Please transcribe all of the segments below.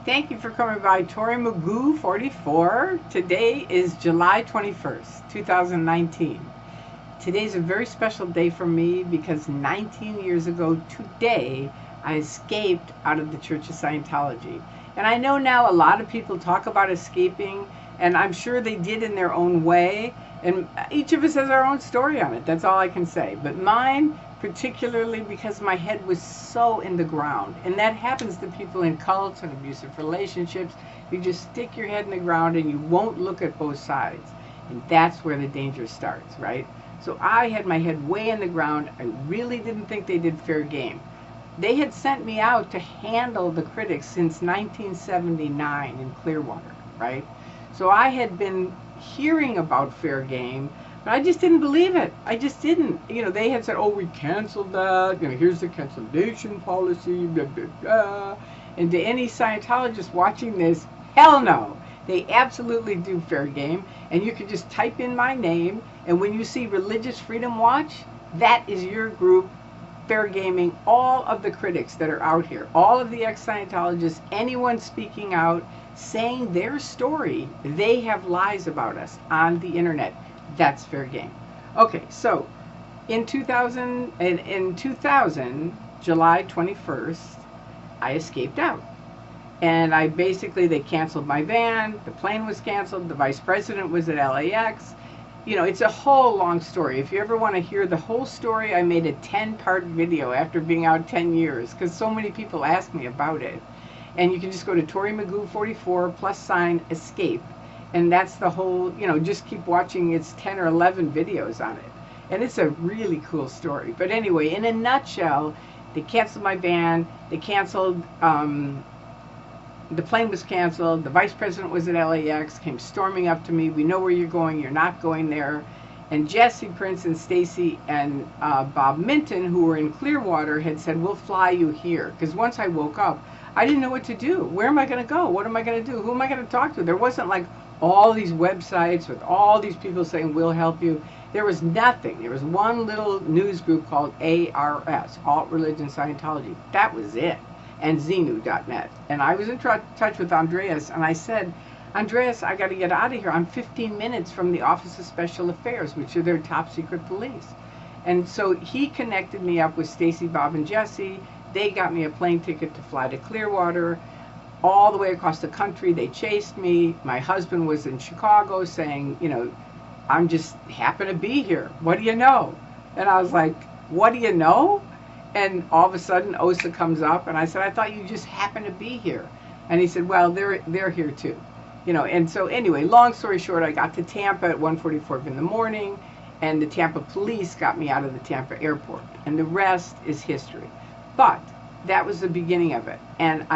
Thank you for coming by Tory Magoo 44. Today is July 21st, 2019. Today's a very special day for me because 19 years ago today, I escaped out of the Church of Scientology. And I know now a lot of people talk about escaping, and I'm sure they did in their own way. And each of us has our own story on it. That's all I can say. But mine, particularly because my head was so in the ground. And that happens to people in cults and abusive relationships. You just stick your head in the ground and you won't look at both sides. And that's where the danger starts, right? So I had my head way in the ground. I really didn't think they did fair game. They had sent me out to handle the critics since 1979 in Clearwater, right? So I had been hearing about fair game, but I just didn't believe it. I just didn't. They had said, oh, we canceled that. Here's the cancellation policy, blah, blah, blah. And to any Scientologist watching this, hell no. They absolutely do fair game. And you can just type in my name, and when you see Religious Freedom Watch, that is your group fair gaming all of the critics that are out here, all of the ex-Scientologists, anyone speaking out, saying their story. They have lies about us on the internet. That's fair game. Okay, so in 2000, July 21st, I escaped out. And they canceled my van, the plane was canceled, the vice president was at LAX. It's a whole long story. If you ever want to hear the whole story, I made a 10-part video after being out 10 years because so many people asked me about it. And you can just go to Tory Magoo 44 + escape. And that's the whole, just keep watching. It's 10 or 11 videos on it. And it's a really cool story. But anyway, in a nutshell, they canceled my van. They canceled, the plane was canceled. The vice president was at LAX, came storming up to me. We know where you're going. You're not going there. And Jesse Prince and Stacy and Bob Minton, who were in Clearwater, had said, we'll fly you here. Because once I woke up, I didn't know what to do. Where am I going to go? What am I going to do? Who am I going to talk to? There wasn't like all these websites with all these people saying, we'll help you. There was nothing. There was one little news group called ARS, Alt Religion Scientology. That was it. And Xenu.net. And I was in touch with Andreas, and I said, Andreas, I got to get out of here. I'm 15 minutes from the Office of Special Affairs, which are their top secret police. And so he connected me up with Stacy, Bob, and Jesse. They got me a plane ticket to fly to Clearwater. All the way across the country, they chased me. My husband was in Chicago saying, I'm just happen to be here. What do you know? And I was like, what do you know? And all of a sudden, OSA comes up, and I said, I thought you just happened to be here. And he said, well, they're here too. And so anyway, long story short, I got to Tampa at 1:44 in the morning, and the Tampa police got me out of the Tampa airport. And the rest is history. But that was the beginning of it. And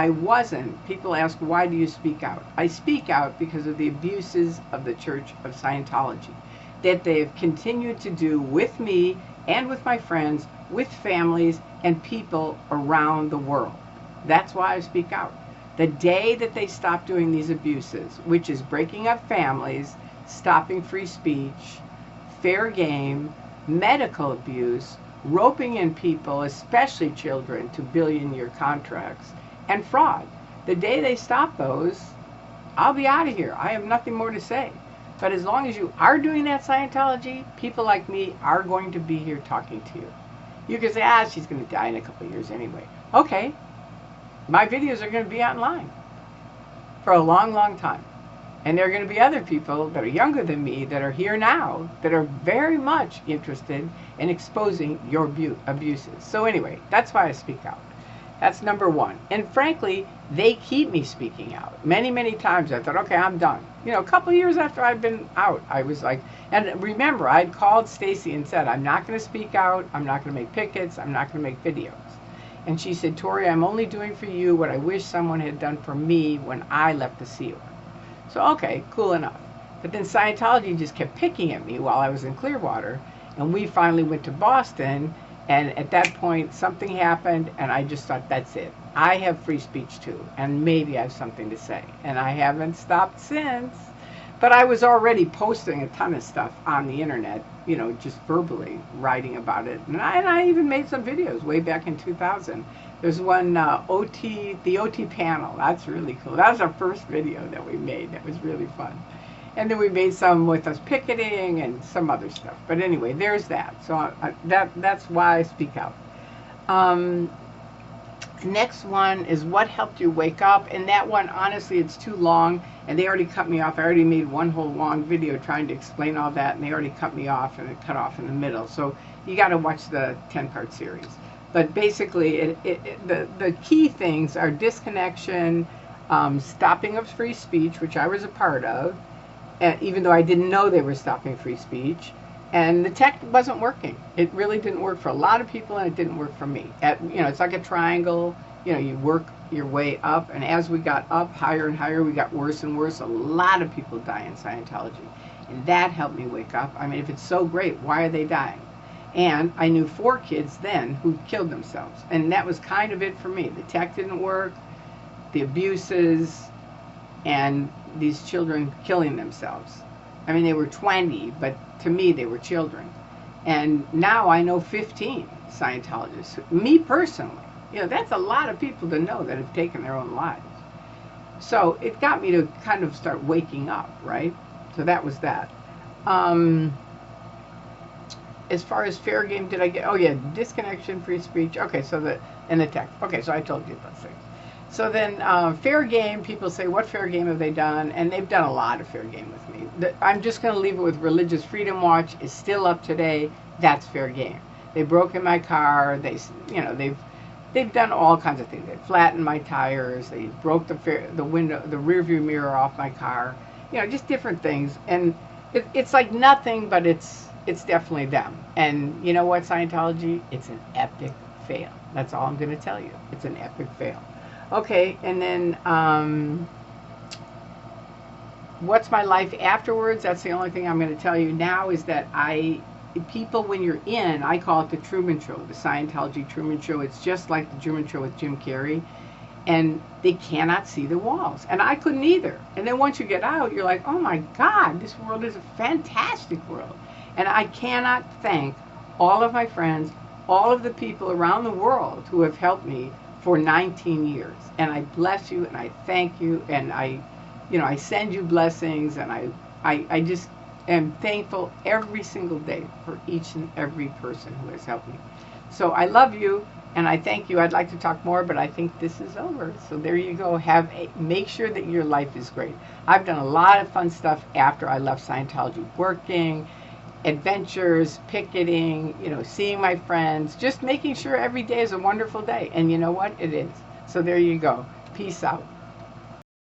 people ask, why do you speak out? I speak out because of the abuses of the Church of Scientology that they have continued to do with me and with my friends, with families and people around the world. That's why I speak out. The day that they stop doing these abuses, which is breaking up families, stopping free speech, fair game, medical abuse, roping in people, especially children, to billion-year contracts, and fraud. The day they stop those, I'll be out of here. I have nothing more to say. But as long as you are doing that Scientology, people like me are going to be here talking to you. You can say, she's going to die in a couple of years anyway. Okay. My videos are going to be online for a long, long time. And there are going to be other people that are younger than me that are here now that are very much interested in exposing your abuses. So anyway, that's why I speak out. That's number one. And frankly, they keep me speaking out. Many, many times I thought, okay, I'm done. A couple of years after I've been out, I was like, and remember, I'd called Stacy and said, I'm not going to speak out. I'm not going to make pickets. I'm not going to make videos. And she said, Tory, I'm only doing for you what I wish someone had done for me when I left the Sea Org. So, okay, cool enough. But then Scientology just kept picking at me while I was in Clearwater. And we finally went to Boston. And at that point, something happened. And I just thought, that's it. I have free speech too. And maybe I have something to say. And I haven't stopped since. But I was already posting a ton of stuff on the internet you know, just verbally writing about it. And I even made some videos way back in 2000. There's one, the OT panel. That's really cool. That was our first video that we made. That was really fun. And then we made some with us picketing and some other stuff. But anyway, there's that. So that's why I speak out. The next one is what helped you wake up. And that one, honestly, it's too long. And they already cut me off. I already made one whole long video trying to explain all that. And they already cut me off, and it cut off in the middle. So you got to watch the 10-part series. But basically, the key things are disconnection, stopping of free speech, which I was a part of, even though I didn't know they were stopping free speech. And the tech wasn't working. It really didn't work for a lot of people, and it didn't work for me. You know, it's like a triangle. You know, you work your way up, and as we got up higher and higher, we got worse and worse. A lot of people die in Scientology, and that helped me wake up. I mean, if it's so great, why are they dying? And I knew 4 kids then who killed themselves, and that was kind of it for me. The tech didn't work, the abuses, and these children killing themselves. I mean, they were 20, but to me, they were children. And now I know 15 Scientologists. Me personally, you know, that's a lot of people to know that have taken their own lives. So it got me to kind of start waking up, right? So that was that. As far as fair game, did I get? Oh yeah, disconnection, free speech. Okay, so and the tech. Okay, so I told you those things. So then, fair game, people say, what fair game have they done? And they've done a lot of fair game with me. I'm just going to leave it with Religious Freedom Watch is still up today. That's fair game. They broke in my car. You know, they've done all kinds of things. They flattened my tires. They broke the window, the rear view mirror off my car. You know, just different things. And it's like nothing, but it's definitely them. And you know what, Scientology? It's an epic fail. That's all I'm going to tell you. It's an epic fail. Okay, and then what's my life afterwards? That's the only thing I'm going to tell you now is that people, when you're in, I call it the Truman Show, the Scientology Truman Show. It's just like the Truman Show with Jim Carrey, and they cannot see the walls. And I couldn't either. And then once you get out, you're like, oh my God, this world is a fantastic world. And I cannot thank all of my friends, all of the people around the world who have helped me for 19 years. And I bless you, and I thank you, and I send you blessings, and I just am thankful every single day for each and every person who has helped me. So I love you, and I thank you. I'd like to talk more, but I think this is over. So there you go. Make sure that your life is great. I've done a lot of fun stuff after I left Scientology, working, adventures, picketing, you know, seeing my friends, just making sure every day is a wonderful day. And you know what? It is. So there you go. Peace out.